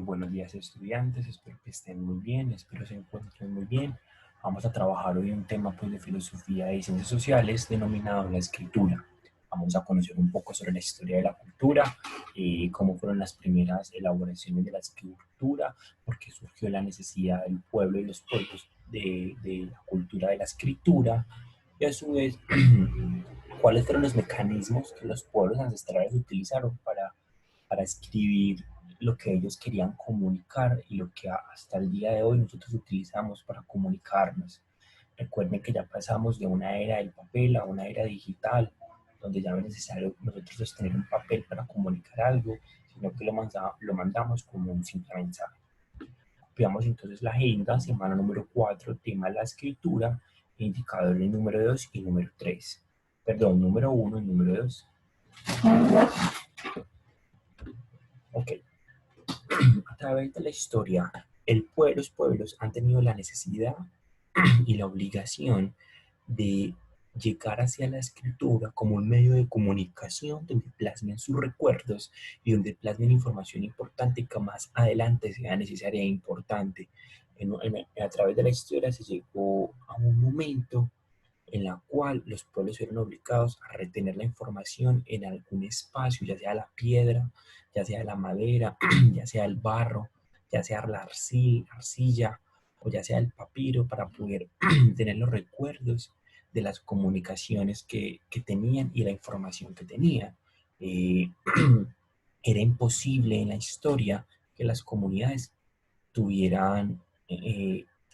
Buenos días estudiantes, espero que estén muy bien, espero se encuentren muy bien. Vamos a trabajar hoy un tema pues, de filosofía y ciencias sociales denominado la escritura. Vamos a conocer un poco sobre la historia de la cultura, cómo fueron las primeras elaboraciones de la escritura, por qué surgió la necesidad del pueblo y los pueblos de la cultura de la escritura, y a su vez cuáles fueron los mecanismos que los pueblos ancestrales utilizaron para escribir lo que ellos querían comunicar y lo que hasta el día de hoy nosotros utilizamos para comunicarnos. Recuerden que ya pasamos de una era del papel a una era digital, donde ya no es necesario nosotros tener un papel para comunicar algo, sino que lo mandamos como un simple mensaje. Veamos entonces la agenda, semana número 4, tema la escritura, indicadores número 2 y número 3. Perdón, número 1 y número 2. Ok. A través de la historia, los pueblos han tenido la necesidad y la obligación de llegar hacia la escritura como un medio de comunicación donde plasmen sus recuerdos y donde plasmen información importante que más adelante sea necesaria e importante. A través de la historia se llegó a un momento en la cual los pueblos eran obligados a retener la información en algún espacio, ya sea la piedra, ya sea la madera, ya sea el barro, ya sea la arcilla o ya sea el papiro para poder tener los recuerdos de las comunicaciones que tenían y la información que tenían. Eh, Era imposible en la historia que las comunidades tuvieran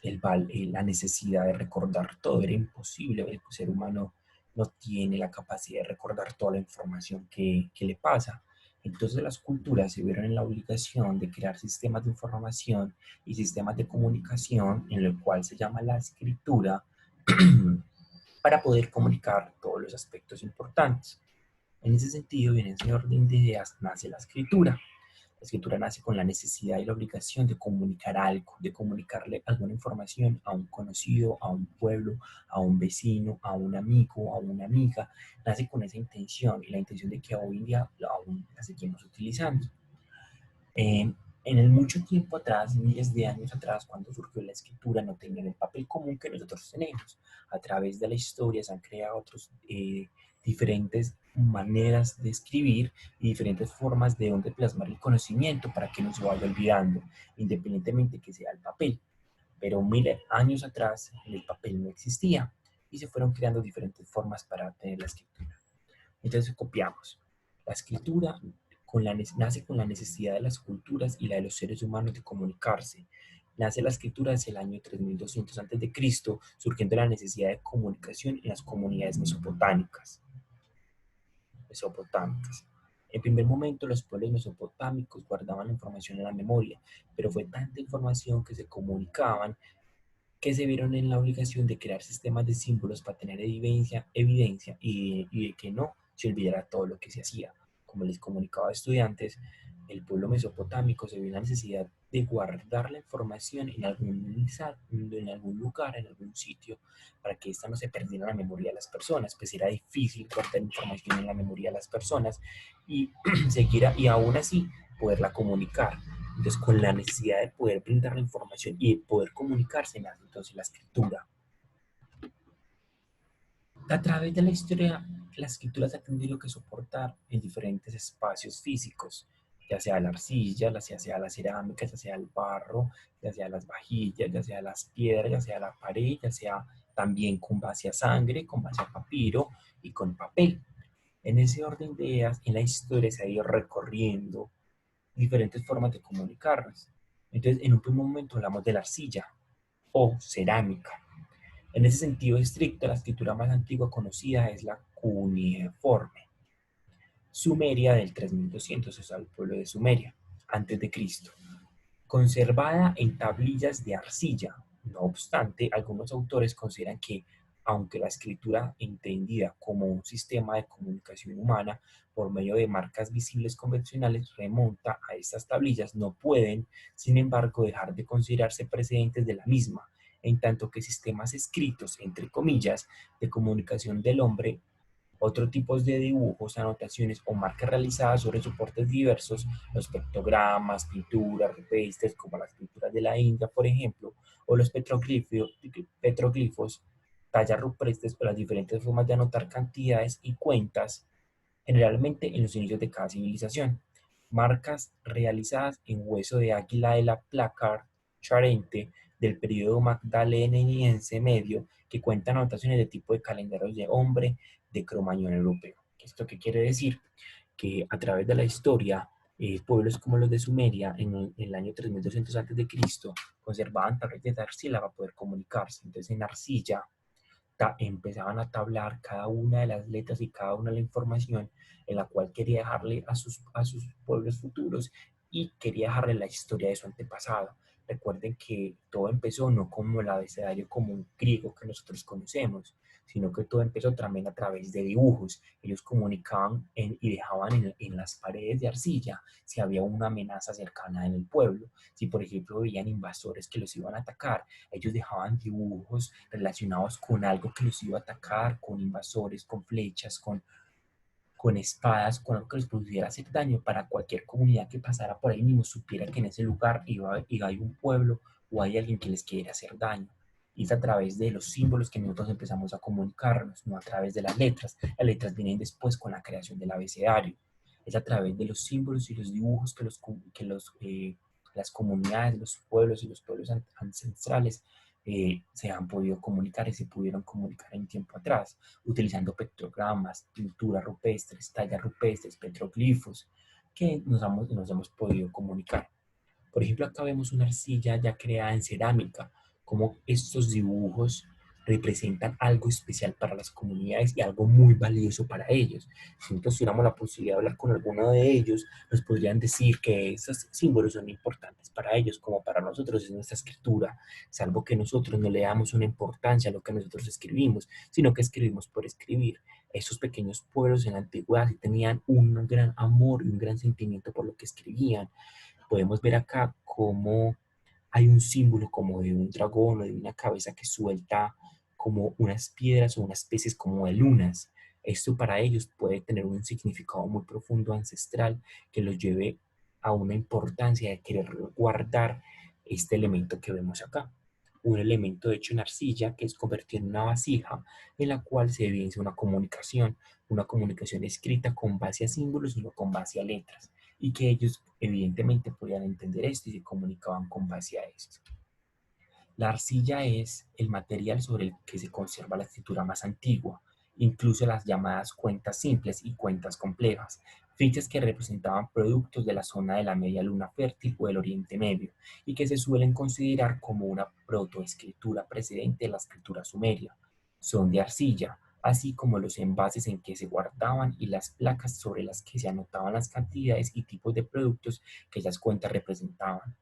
la necesidad de recordar todo. Era imposible, el ser humano no tiene la capacidad de recordar toda la información que le pasa. Entonces las culturas se vieron en la obligación de crear sistemas de información y sistemas de comunicación en el cual se llama la escritura para poder comunicar todos los aspectos importantes. En ese sentido y en ese orden de ideas nace la escritura. La escritura nace con la necesidad y la obligación de comunicar algo, de comunicarle alguna información a un conocido, a un pueblo, a un vecino, a un amigo, a una amiga. Nace con esa intención y la intención de que hoy en día aún la seguimos utilizando. En el mucho tiempo atrás, miles de años atrás, cuando surgió la escritura, no tenían el papel común que nosotros tenemos. A través de la historia se han creado diferentes maneras de escribir y diferentes formas de donde plasmar el conocimiento para que no se vaya olvidando, independientemente que sea el papel. Pero miles de años atrás el papel no existía y se fueron creando diferentes formas para tener la escritura. Entonces copiamos. La escritura nace con la necesidad de las culturas y la de los seres humanos de comunicarse. Nace la escritura hacia el año 3200 a.C., surgiendo la necesidad de comunicación en las comunidades mesopotámicas. En primer momento, los pueblos mesopotámicos guardaban la información en la memoria, pero fue tanta información que se comunicaban que se vieron en la obligación de crear sistemas de símbolos para tener evidencia y de que no se olvidara todo lo que se hacía. Como les comunicaba a estudiantes, el pueblo mesopotámico se vio en la necesidad de guardar la información en algún lugar, en algún sitio, para que esta no se perdiera en la memoria de las personas, pues era difícil guardar información en la memoria de las personas y y aún así poderla comunicar. Entonces, con la necesidad de poder brindar la información y de poder comunicarse, nace entonces la escritura. A través de la historia, la escritura se ha tenido que soportar en diferentes espacios físicos, ya sea la arcilla, ya sea la cerámica, ya sea el barro, ya sea las vajillas, ya sea las piedras, ya sea la pared, ya sea también con base a sangre, con base a papiro y con papel. En ese orden de ideas, en la historia se ha ido recorriendo diferentes formas de comunicarnos. Entonces, en un primer momento hablamos de la arcilla o cerámica. En ese sentido estricto, la escritura más antigua conocida es la cuneiforme, sumeria del 3200, o sea, el pueblo de Sumeria, antes de Cristo, conservada en tablillas de arcilla. No obstante, algunos autores consideran que, aunque la escritura entendida como un sistema de comunicación humana por medio de marcas visibles convencionales remonta a estas tablillas, no pueden, sin embargo, dejar de considerarse precedentes de la misma, en tanto que sistemas escritos, entre comillas, de comunicación del hombre Otros tipos de dibujos, anotaciones o marcas realizadas sobre soportes diversos, los pictogramas, pinturas, rupestres, como las pinturas de la India, por ejemplo, o los petroglifos, tallas rupestres o las diferentes formas de anotar cantidades y cuentas, generalmente en los inicios de cada civilización. Marcas realizadas en hueso de águila de la Placard Charente del periodo magdaleniense medio, que cuentan anotaciones de tipo de calendarios de hombre de Cromañón europeo. ¿Esto qué quiere decir? Que a través de la historia, pueblos como los de Sumeria, en el año 3200 a.C., conservaban tabletas de arcilla para poder comunicarse. Entonces, en arcilla empezaban a tablar cada una de las letras y cada una de la información en la cual quería dejarle a sus pueblos futuros y quería dejarle la historia de su antepasado. Recuerden que todo empezó no como el abecedario común griego que nosotros conocemos, sino que todo empezó también a través de dibujos. Ellos comunicaban y dejaban en las paredes de arcilla si había una amenaza cercana en el pueblo. Si, por ejemplo, veían invasores que los iban a atacar, ellos dejaban dibujos relacionados con algo que los iba a atacar, con invasores, con flechas, con espadas, con algo que les pudiera hacer daño, para cualquier comunidad que pasara por ahí mismo supiera que en ese lugar hay un pueblo o hay alguien que les quiere hacer daño. Y es a través de los símbolos que nosotros empezamos a comunicarnos, no a través de las letras. Las letras vienen después con la creación del abecedario. Es a través de los símbolos y los dibujos que las comunidades, los pueblos y los pueblos ancestrales se han podido comunicar y se pudieron comunicar en tiempo atrás, utilizando pictogramas, pinturas rupestres, tallas rupestres, petroglifos, que nos hemos podido comunicar. Por ejemplo, acá vemos una arcilla ya creada en cerámica, como estos dibujos representan algo especial para las comunidades y algo muy valioso para ellos. Si nosotros tuviéramos la posibilidad de hablar con alguno de ellos, nos podrían decir que esos símbolos son importantes para ellos, como para nosotros es nuestra escritura, salvo que nosotros no le damos una importancia a lo que nosotros escribimos, sino que escribimos por escribir. Esos pequeños pueblos en la antigüedad sí tenían un gran amor y un gran sentimiento por lo que escribían. Podemos ver acá cómo hay un símbolo como de un dragón o de una cabeza que suelta como unas piedras o unas especies como de lunas. Esto para ellos puede tener un significado muy profundo ancestral que los lleve a una importancia de querer guardar este elemento que vemos acá. Un elemento hecho en arcilla que es convertido en una vasija en la cual se evidencia una comunicación escrita con base a símbolos y no con base a letras, y que ellos evidentemente podían entender esto y se comunicaban con base a esto. La arcilla es el material sobre el que se conserva la escritura más antigua, incluso las llamadas cuentas simples y cuentas complejas, fichas que representaban productos de la zona de la media luna fértil o del Oriente Medio, y que se suelen considerar como una protoescritura precedente de la escritura sumeria. Son de arcilla, así como los envases en que se guardaban y las placas sobre las que se anotaban las cantidades y tipos de productos que esas cuentas representaban.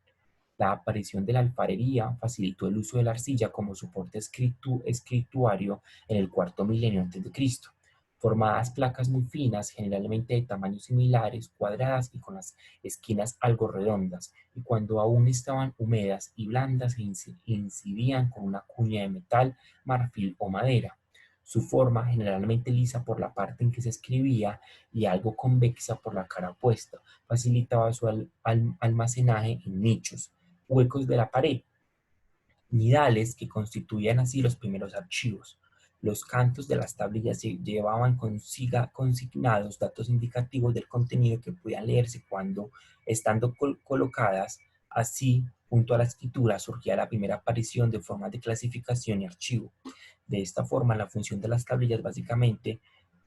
La aparición de la alfarería facilitó el uso de la arcilla como soporte escrituario en el cuarto milenio antes de Cristo. Formadas placas muy finas, generalmente de tamaños similares, cuadradas y con las esquinas algo redondas, y cuando aún estaban húmedas y blandas se incidían con una cuña de metal, marfil o madera. Su forma, generalmente lisa por la parte en que se escribía y algo convexa por la cara opuesta, facilitaba su almacenaje en nichos, huecos de la pared, nidales que constituían así los primeros archivos. Los cantos de las tablillas se llevaban consignados datos indicativos del contenido que podían leerse cuando, estando colocadas así junto a la escritura, surgía la primera aparición de formas de clasificación y archivo. De esta forma, la función de las tablillas básicamente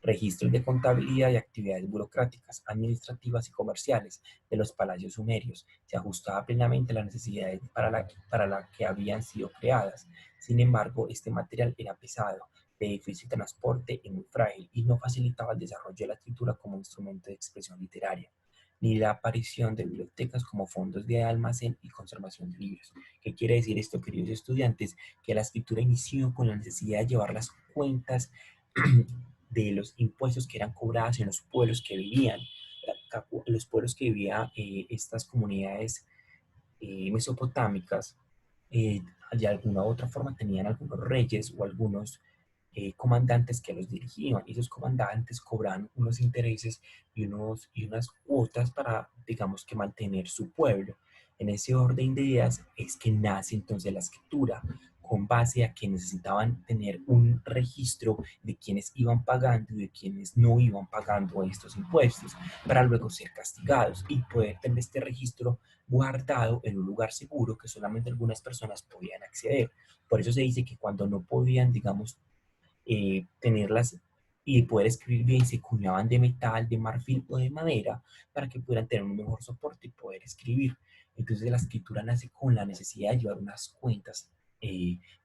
registros de contabilidad y actividades burocráticas, administrativas y comerciales de los palacios sumerios. Se ajustaba plenamente a las necesidades para la que habían sido creadas. Sin embargo, este material era pesado, de difícil transporte y muy frágil, y no facilitaba el desarrollo de la escritura como instrumento de expresión literaria, ni la aparición de bibliotecas como fondos de almacén y conservación de libros. ¿Qué quiere decir esto, queridos estudiantes? Que la escritura inició con la necesidad de llevar las cuentas de los impuestos que eran cobrados en los pueblos que vivían, los pueblos que vivían estas comunidades mesopotámicas, eh, de alguna u otra forma tenían algunos reyes o algunos comandantes que los dirigían, y esos comandantes cobraban unos intereses y unas cuotas para, digamos, que mantener su pueblo. En ese orden de ideas es que nace entonces la escritura, con base a que necesitaban tener un registro de quienes iban pagando y de quienes no iban pagando estos impuestos, para luego ser castigados y poder tener este registro guardado en un lugar seguro que solamente algunas personas podían acceder. Por eso se dice que cuando no podían, digamos, tenerlas y poder escribir bien, se cuñaban de metal, de marfil o de madera para que pudieran tener un mejor soporte y poder escribir. Entonces la escritura nace con la necesidad de llevar unas cuentas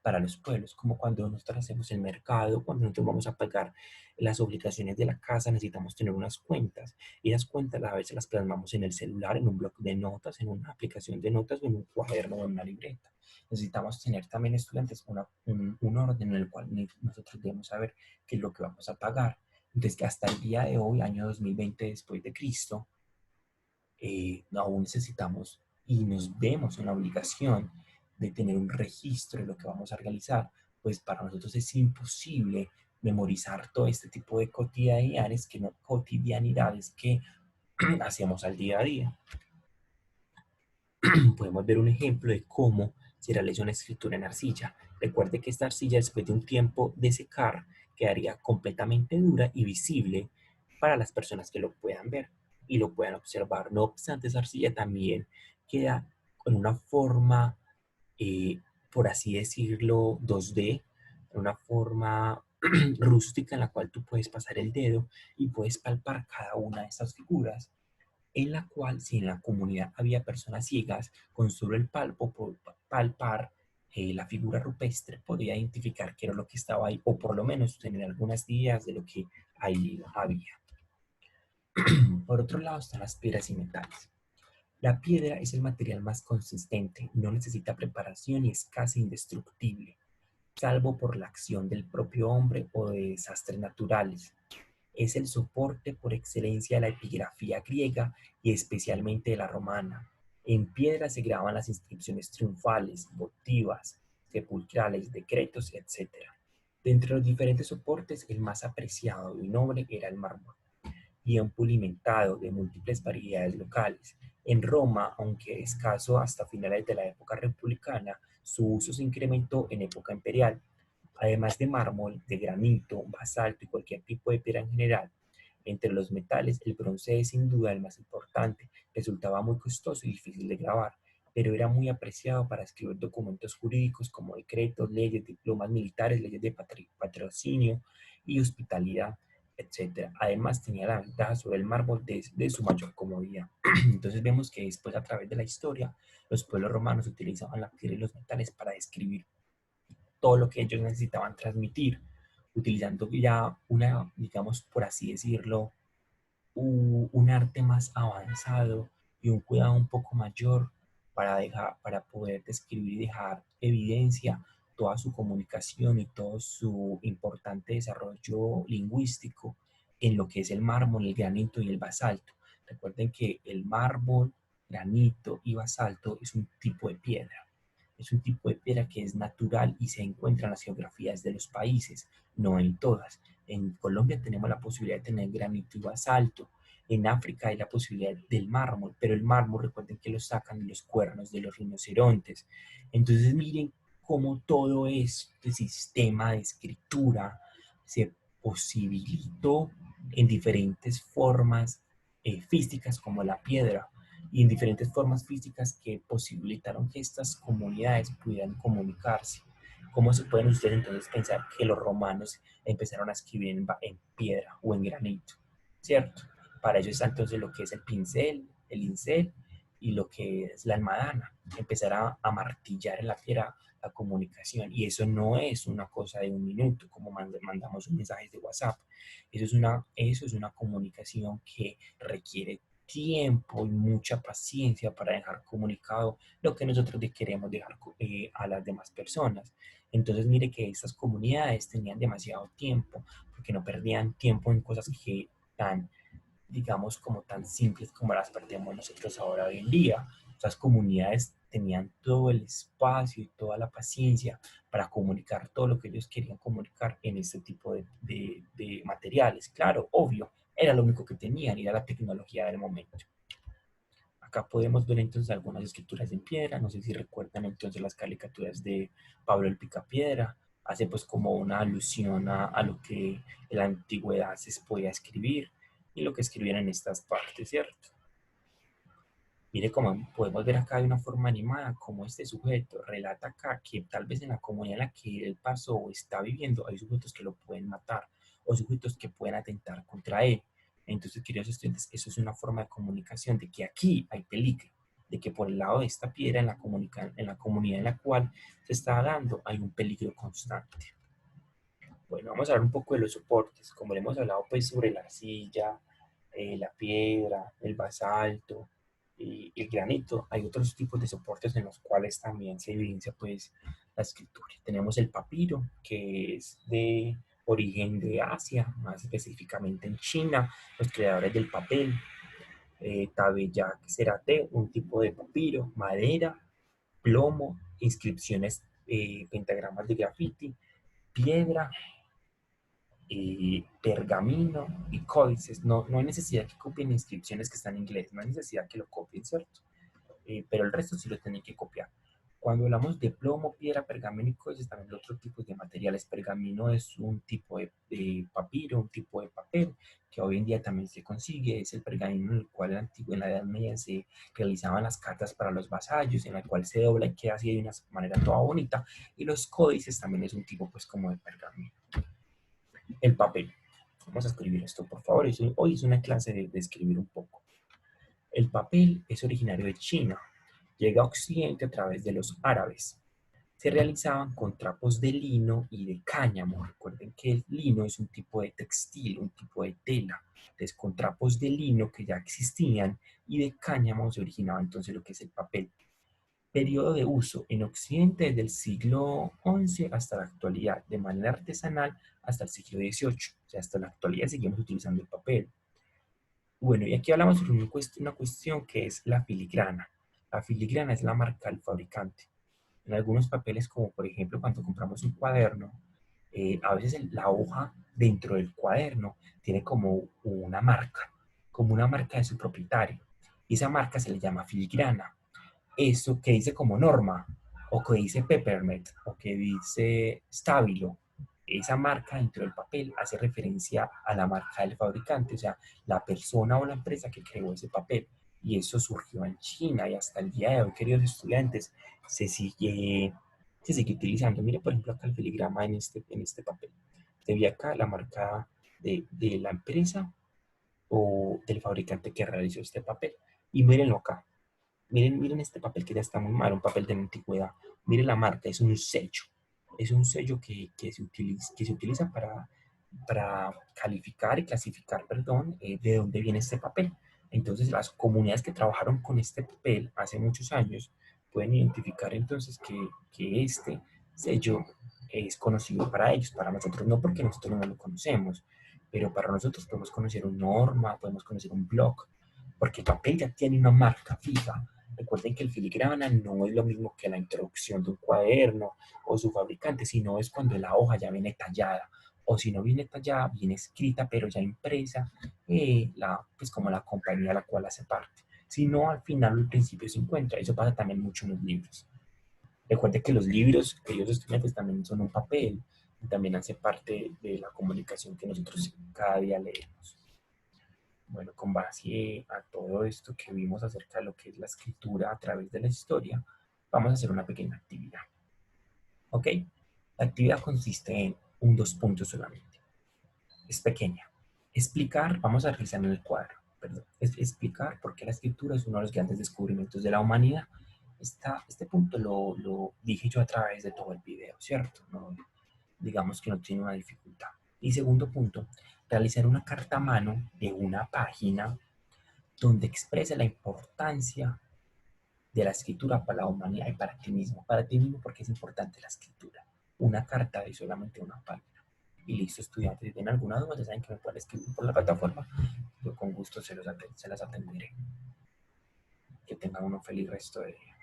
para los pueblos, como cuando nosotros hacemos el mercado, cuando nosotros vamos a pagar las obligaciones de la casa, necesitamos tener unas cuentas. Y las cuentas a veces las plasmamos en el celular, en un bloc de notas, en una aplicación de notas o en un cuaderno o en una libreta. Necesitamos tener también, estudiantes, un orden en el cual nosotros debemos saber qué es lo que vamos a pagar. Entonces, que hasta el día de hoy, año 2020 después de Cristo, aún necesitamos y nos vemos en la obligación de tener un registro de lo que vamos a realizar, pues para nosotros es imposible memorizar todo este tipo de cotidianidades que hacemos al día a día. Podemos ver un ejemplo de cómo se realiza una escritura en arcilla. Recuerde que esta arcilla, después de un tiempo de secar, quedaría completamente dura y visible para las personas que lo puedan ver y lo puedan observar. No obstante, esa arcilla también queda con una forma, eh, por así decirlo, 2D, una forma rústica en la cual tú puedes pasar el dedo y puedes palpar cada una de estas figuras, en la cual, si en la comunidad había personas ciegas, con solo el palpar la figura rupestre podía identificar qué era lo que estaba ahí, o por lo menos tener algunas ideas de lo que ahí había. Por otro lado están las piedras y metales. La piedra es el material más consistente, no necesita preparación y es casi indestructible, salvo por la acción del propio hombre o de desastres naturales. Es el soporte por excelencia de la epigrafía griega y especialmente de la romana. En piedra se graban las inscripciones triunfales, votivas, sepulcrales, decretos, etc. De entre los diferentes soportes, el más apreciado y noble era el mármol, bien pulimentado de múltiples variedades locales. En Roma, aunque escaso hasta finales de la época republicana, su uso se incrementó en época imperial. Además de mármol, de granito, basalto y cualquier tipo de piedra en general, entre los metales, el bronce es sin duda el más importante. Resultaba muy costoso y difícil de grabar, pero era muy apreciado para escribir documentos jurídicos como decretos, leyes, diplomas militares, leyes de patrocinio y hospitalidad, etcétera. Además, tenía la ventaja sobre el mármol de su mayor comodidad. Entonces vemos que después, a través de la historia, los pueblos romanos utilizaban la piedra y los metales para describir todo lo que ellos necesitaban transmitir, utilizando ya una, digamos, por así decirlo, un arte más avanzado y un cuidado un poco mayor para poder describir y dejar evidencia toda su comunicación y todo su importante desarrollo lingüístico en lo que es el mármol, el granito y el basalto. Recuerden que el mármol, granito y basalto es un tipo de piedra. Es un tipo de piedra que es natural y se encuentra en las geografías de los países, no en todas. En Colombia tenemos la posibilidad de tener granito y basalto. En África hay la posibilidad del mármol, pero el mármol, recuerden que lo sacan de los cuernos de los rinocerontes. Entonces miren cómo todo este sistema de escritura se posibilitó en diferentes formas físicas como la piedra y en diferentes formas físicas que posibilitaron que estas comunidades pudieran comunicarse. ¿Cómo se pueden ustedes entonces pensar que los romanos empezaron a escribir en piedra o en granito? ¿Cierto? Para ellos está entonces lo que es el pincel, el incel y lo que es la almadana. Empezar a martillar en la piedra la comunicación. Y eso no es una cosa de un minuto, como mandamos mensajes de WhatsApp. Eso es una comunicación que requiere tiempo y mucha paciencia para dejar comunicado lo que nosotros queremos dejar a las demás personas. Entonces mire que estas comunidades tenían demasiado tiempo porque no perdían tiempo en cosas que tan, digamos, como tan simples como las perdemos nosotros ahora hoy en día. Esas comunidades tenían todo el espacio y toda la paciencia para comunicar todo lo que ellos querían comunicar en este tipo de materiales. Claro, obvio, era lo único que tenían, era la tecnología del momento. Acá podemos ver entonces algunas escrituras en piedra, no sé si recuerdan entonces las caricaturas de Pablo el Picapiedra, hace pues como una alusión a lo que en la antigüedad se podía escribir y lo que escribían en estas partes, ¿cierto? Mire cómo podemos ver acá de una forma animada cómo este sujeto relata acá que tal vez en la comunidad en la que él pasó o está viviendo hay sujetos que lo pueden matar o sujetos que pueden atentar contra él. Entonces, queridos estudiantes, eso es una forma de comunicación de que aquí hay peligro, de que por el lado de esta piedra en la comunidad en la cual se está dando hay un peligro constante. Bueno, vamos a hablar un poco de los soportes, como le hemos hablado pues sobre la arcilla, la piedra, el basalto y el granito. Hay otros tipos de soportes en los cuales también se evidencia pues la escritura. Tenemos el papiro, que es de origen de Asia, más específicamente en China, los creadores del papel. Tabellac cerate, un tipo de papiro, madera, plomo, inscripciones, pentagramas de grafiti, piedra, pergamino y códices. No, no hay necesidad que copien inscripciones que están en inglés, no hay necesidad que lo copien, ¿cierto? Pero el resto sí lo tienen que copiar. Cuando hablamos de plomo, piedra, pergamino y códices, también hay otros tipos de materiales. Pergamino es un tipo de papiro, un tipo de papel que hoy en día también se consigue. Es el pergamino en el cual en la Edad Media se realizaban las cartas para los vasallos, en el cual se dobla y queda así de una manera toda bonita. Y los códices también es un tipo pues como de pergamino. El papel. Vamos a escribir esto, por favor. Hoy es una clase de escribir un poco. El papel es originario de China. Llega a Occidente a través de los árabes. Se realizaban con trapos de lino y de cáñamo. Recuerden que el lino es un tipo de textil, un tipo de tela. Entonces, con trapos de lino que ya existían y de cáñamo se originaba entonces lo que es el papel. Periodo de uso en Occidente desde el siglo XI hasta la actualidad, de manera artesanal hasta el siglo XVIII. O sea, hasta la actualidad seguimos utilizando el papel. Bueno, y aquí hablamos sobre una cuestión que es la filigrana. La filigrana es la marca del fabricante. En algunos papeles, como por ejemplo cuando compramos un cuaderno, a veces la hoja dentro del cuaderno tiene como una marca de su propietario. Y esa marca se le llama filigrana. Eso que dice como norma, o que dice peppermint, o que dice stabilo, esa marca dentro del papel hace referencia a la marca del fabricante, o sea, la persona o la empresa que creó ese papel. Y eso surgió en China y hasta el día de hoy, queridos estudiantes, se sigue, se sigue utilizando. Mire, por ejemplo, acá el filigrama en este papel. Se ve acá la marca de la empresa o del fabricante que realizó este papel. Y mírenlo acá. Miren este papel que ya está muy mal, un papel de la antigüedad. Miren la marca, es un sello. Es un sello que se utiliza para calificar y clasificar, perdón, de dónde viene este papel. Entonces, las comunidades que trabajaron con este papel hace muchos años pueden identificar entonces que este sello es conocido para ellos, para nosotros no, porque nosotros no lo conocemos, pero para nosotros podemos conocer un norma, podemos conocer un blog, porque el papel ya tiene una marca fija. Recuerden que el filigrana no es lo mismo que la introducción de un cuaderno o su fabricante, sino es cuando la hoja ya viene tallada, o si no viene tallada, viene escrita, pero ya impresa, pues como la compañía a la cual hace parte. Si no, al final o al principio se encuentra. Eso pasa también mucho en los libros. Recuerden que los libros, queridos estudiantes, también son un papel y también hace parte de la comunicación que nosotros cada día leemos. Bueno, con base a todo esto que vimos acerca de lo que es la escritura a través de la historia, vamos a hacer una pequeña actividad. ¿Ok? La actividad consiste en dos puntos solamente. Es pequeña. Explicar, vamos a realizar en el cuadro, perdón, es explicar por qué la escritura es uno de los grandes descubrimientos de la humanidad. Este punto lo dije yo a través de todo el video, ¿cierto? No, digamos que no tiene una dificultad. Y segundo punto, realizar una carta a mano de una página donde expresa la importancia de la escritura para la humanidad y para ti mismo porque es importante la escritura. Una carta de solamente una página. Y listo, estudiantes, si tienen alguna duda, ya saben que me pueden escribir por la plataforma, yo con gusto se las atenderé. Que tengan un feliz resto de día.